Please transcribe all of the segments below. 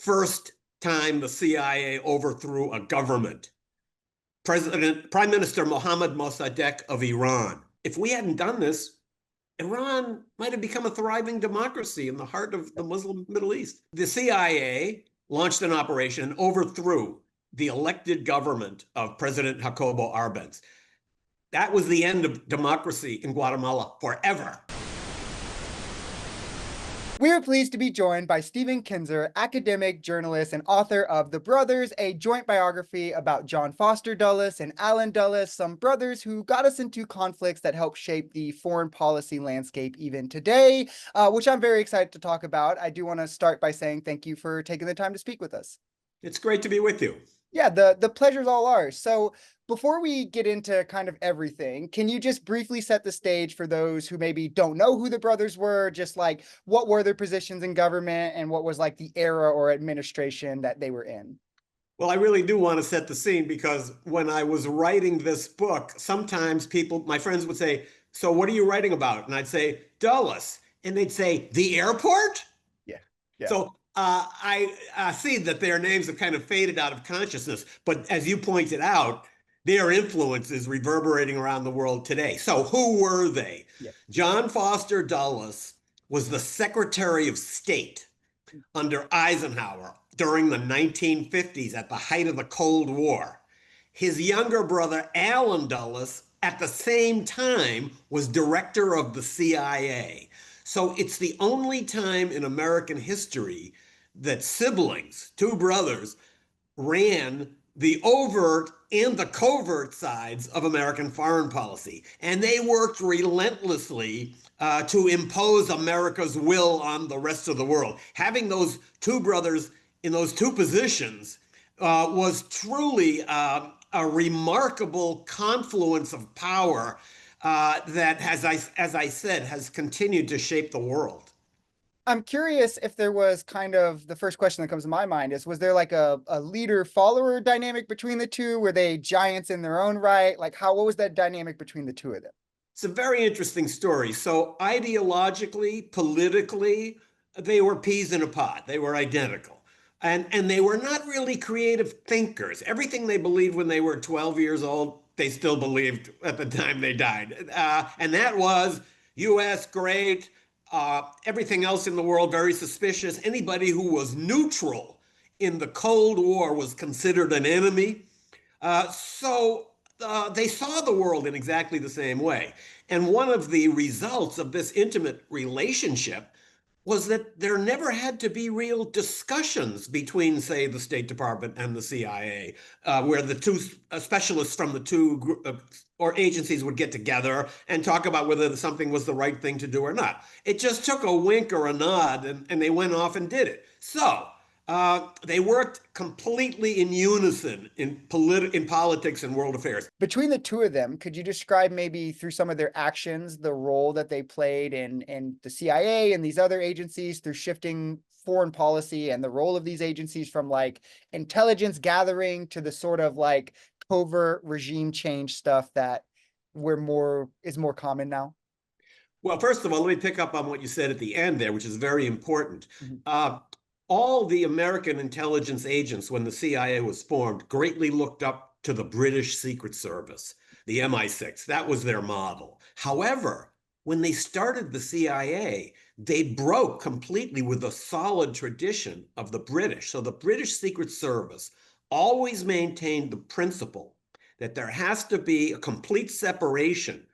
First time the CIA overthrew a government. Prime Minister Mohammad Mossadegh of Iran. If we hadn't done this, Iran might have become a thriving democracy in the heart of the Muslim Middle East. The CIA launched an operation and overthrew the elected government of President Jacobo Arbenz. That was the end of democracy in Guatemala forever. We are pleased to be joined by Stephen Kinzer, academic, journalist, and author of The Brothers, a joint biography about John Foster Dulles and Allen Dulles, some brothers who got us into conflicts that helped shape the foreign policy landscape even today, which I'm very excited to talk about. I do want to start by saying thank you for taking the time to speak with us. It's great to be with you. Yeah, the pleasure's all ours. So before we get into kind of everything, can you just briefly set the stage for those who maybe don't know who the brothers were, just like what were their positions in government and what was like the era or administration that they were in? Well, I really do want to set the scene because when I was writing this book, sometimes my friends would say, "So what are you writing about?" And I'd say, "Dulles." And they'd say, "The airport?" Yeah. So I see that their names have kind of faded out of consciousness, but as you pointed out, their influence is reverberating around the world today. So who were they? Yeah. John Foster Dulles was the Secretary of State under Eisenhower during the 1950s at the height of the Cold War. His younger brother, Allen Dulles, at the same time was director of the CIA. So it's the only time in American history that siblings, two brothers, ran the overt and the covert sides of American foreign policy. And they worked relentlessly to impose America's will on the rest of the world. Having those two brothers in those two positions was truly a remarkable confluence of power that, as I said, has continued to shape the world. I'm curious if there was kind of the first question that comes to my mind is, was there like a leader-follower dynamic between the two? Were they giants in their own right? Like what was that dynamic between the two of them? It's a very interesting story. So ideologically, politically, they were peas in a pod. They were identical. And they were not really creative thinkers. Everything they believed when they were 12 years old, they still believed at the time they died. And that was U.S. great, everything else in the world very suspicious. Anybody who was neutral in the Cold War was considered an enemy. So they saw the world in exactly the same way. And one of the results of this intimate relationship was that there never had to be real discussions between, say, the State Department and the CIA, where the two specialists from the two or agencies would get together and talk about whether something was the right thing to do or not. It just took a wink or a nod, and they went off and did it. So they worked completely in unison in politics and world affairs. Between the two of them, could you describe maybe through some of their actions, the role that they played in the CIA and these other agencies through shifting foreign policy and the role of these agencies from like intelligence gathering to the sort of like covert regime change stuff that is more common now? Well, first of all, let me pick up on what you said at the end there, which is very important. Mm-hmm. All the American intelligence agents, when the CIA was formed, greatly looked up to the British Secret Service, the MI6. That was their model. However, when they started the CIA, they broke completely with the solid tradition of the British. So the British Secret Service always maintained the principle that there has to be a complete separation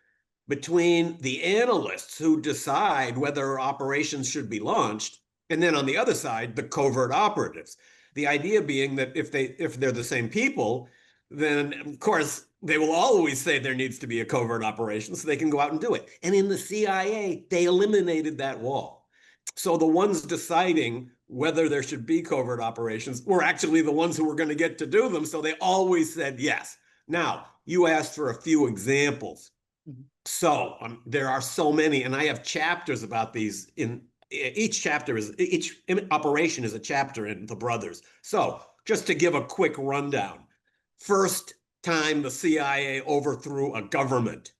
between the analysts who decide whether operations should be launched, and then on the other side, the covert operatives. The idea being that if they're the same people, then of course they will always say there needs to be a covert operation so they can go out and do it. And in the CIA, they eliminated that wall. So the ones deciding whether there should be covert operations were actually the ones who were going to get to do them. So they always said yes. Now, you asked for a few examples. Mm-hmm. So there are so many, and I have chapters about these in each operation is a chapter in The Brothers. So just to give a quick rundown, first time the CIA overthrew a government,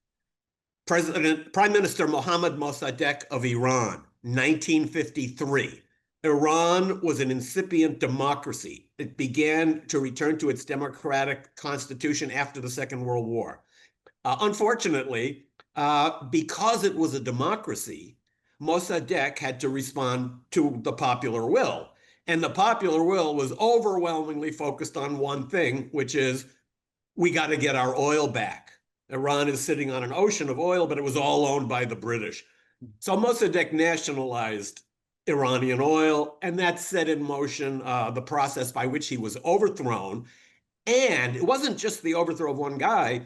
Prime Minister Mohammad Mossadegh of Iran, 1953. Iran was an incipient democracy. It began to return to its democratic constitution after the Second World War. Unfortunately, because it was a democracy, Mossadegh had to respond to the popular will. And the popular will was overwhelmingly focused on one thing, which is we got to get our oil back. Iran is sitting on an ocean of oil, but it was all owned by the British. So Mossadegh nationalized Iranian oil, and that set in motion the process by which he was overthrown. And it wasn't just the overthrow of one guy,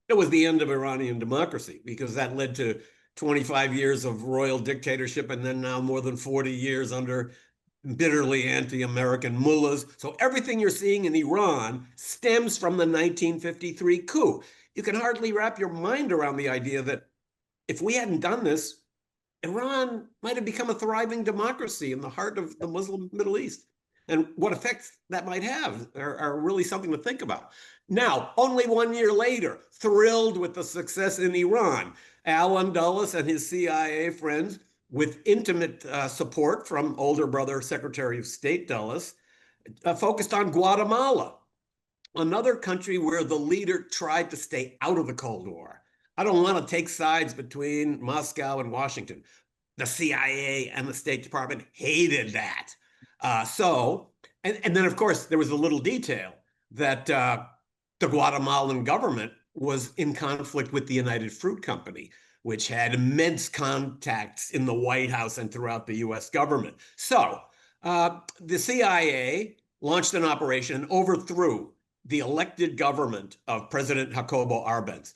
it was the end of Iranian democracy, because that led to 25 years of royal dictatorship and then now more than 40 years under bitterly anti-American mullahs. So everything you're seeing in Iran stems from the 1953 coup. You can hardly wrap your mind around the idea that if we hadn't done this, Iran might have become a thriving democracy in the heart of the Muslim Middle East. And what effects that might have are really something to think about. Now, only 1 year later, thrilled with the success in Iran, Alan Dulles and his CIA friends, with intimate support from older brother Secretary of State Dulles, focused on Guatemala, another country where the leader tried to stay out of the Cold War. I don't want to take sides between Moscow and Washington. The CIA and the State Department hated that. And then, of course, there was a little detail that the Guatemalan government was in conflict with the United Fruit Company, which had immense contacts in the White House and throughout the US government. So the CIA launched an operation and overthrew the elected government of President Jacobo Arbenz.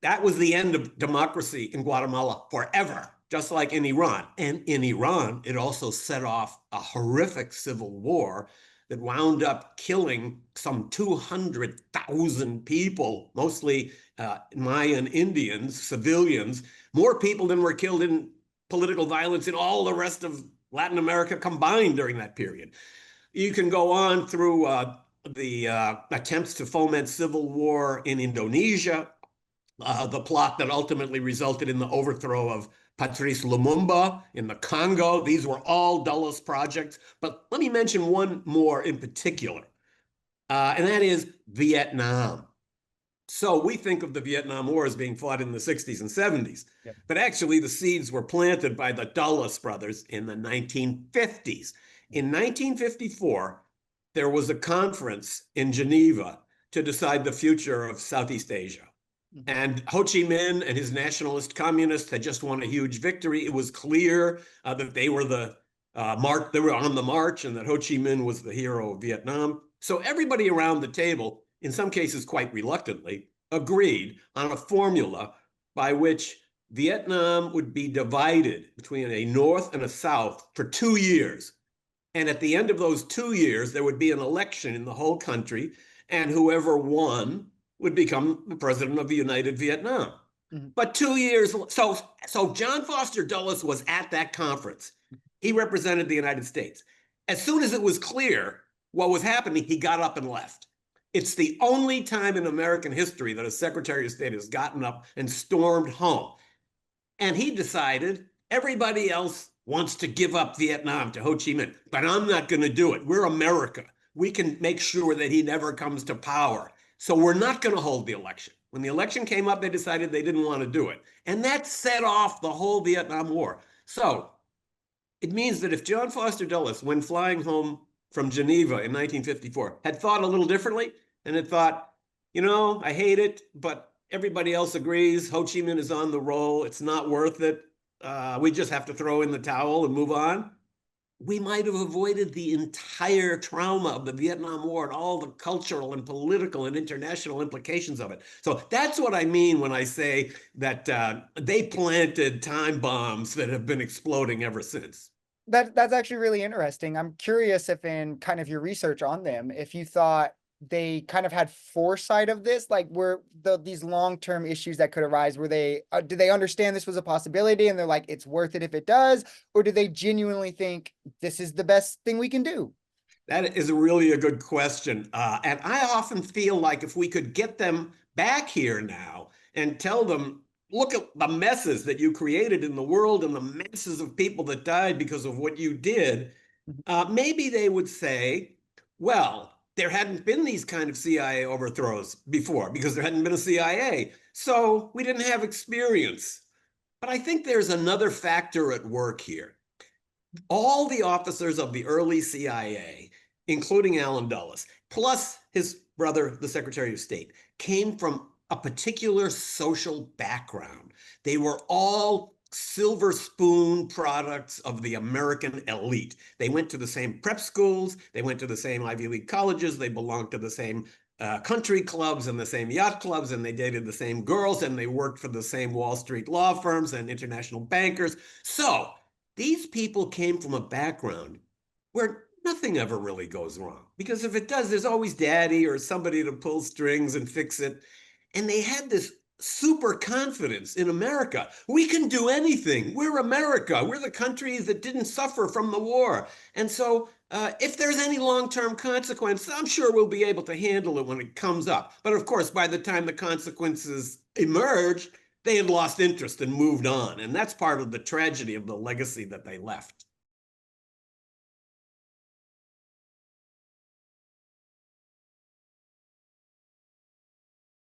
That was the end of democracy in Guatemala forever, just like in Iran. And in Iran, it also set off a horrific civil war that wound up killing some 200,000 people, mostly Mayan Indians, civilians, more people than were killed in political violence in all the rest of Latin America combined during that period. You can go on through the attempts to foment civil war in Indonesia, the plot that ultimately resulted in the overthrow of Patrice Lumumba in the Congo. These were all Dulles projects. But let me mention one more in particular, and that is Vietnam. So we think of the Vietnam War as being fought in the 60s and 70s, but actually the seeds were planted by the Dulles brothers in the 1950s. In 1954, there was a conference in Geneva to decide the future of Southeast Asia. And Ho Chi Minh and his nationalist communists had just won a huge victory. It was clear that they were they were on the march, and that Ho Chi Minh was the hero of Vietnam. So everybody around the table, in some cases quite reluctantly, agreed on a formula by which Vietnam would be divided between a North and a South for 2 years. And at the end of those 2 years, there would be an election in the whole country, and whoever won would become the president of the United Vietnam. Mm-hmm. But 2 years, so John Foster Dulles was at that conference. He represented the United States. As soon as it was clear what was happening, he got up and left. It's the only time in American history that a Secretary of State has gotten up and stormed home. And he decided everybody else wants to give up Vietnam to Ho Chi Minh, but I'm not going to do it. We're America. We can make sure that he never comes to power. So we're not going to hold the election. When the election came up, they decided they didn't want to do it. And that set off the whole Vietnam War. So it means that if John Foster Dulles, when flying home from Geneva in 1954, had thought a little differently and had thought, I hate it, but everybody else agrees, Ho Chi Minh is on the roll, it's not worth it, we just have to throw in the towel and move on, we might have avoided the entire trauma of the Vietnam War and all the cultural and political and international implications of it. So that's what I mean when I say that they planted time bombs that have been exploding ever since. That's actually really interesting. I'm curious if in kind of your research on them, if you thought they kind of had foresight of this, like were these long-term issues that could arise, were they do they understand this was a possibility and they're like, it's worth it if it does, or do they genuinely think this is the best thing we can do? That is really a good question, and I often feel like if we could get them back here now and tell them, look at the messes that you created in the world and the masses of people that died because of what you did, maybe they would say, well, there hadn't been these kind of CIA overthrows before because there hadn't been a CIA. So we didn't have experience. But I think there's another factor at work here. All the officers of the early CIA, including Allen Dulles, plus his brother, the Secretary of State, came from a particular social background. They were all silver spoon products of the American elite. They went to the same prep schools, they went to the same Ivy League colleges, they belonged to the same country clubs and the same yacht clubs, and they dated the same girls, and they worked for the same Wall Street law firms and international bankers. So these people came from a background where nothing ever really goes wrong. Because if it does, there's always daddy or somebody to pull strings and fix it. And they had this super confidence in America. We can do anything. We're America. We're the country that didn't suffer from the war. And so if there's any long-term consequence, I'm sure we'll be able to handle it when it comes up. But of course, by the time the consequences emerged, they had lost interest and moved on. And that's part of the tragedy of the legacy that they left.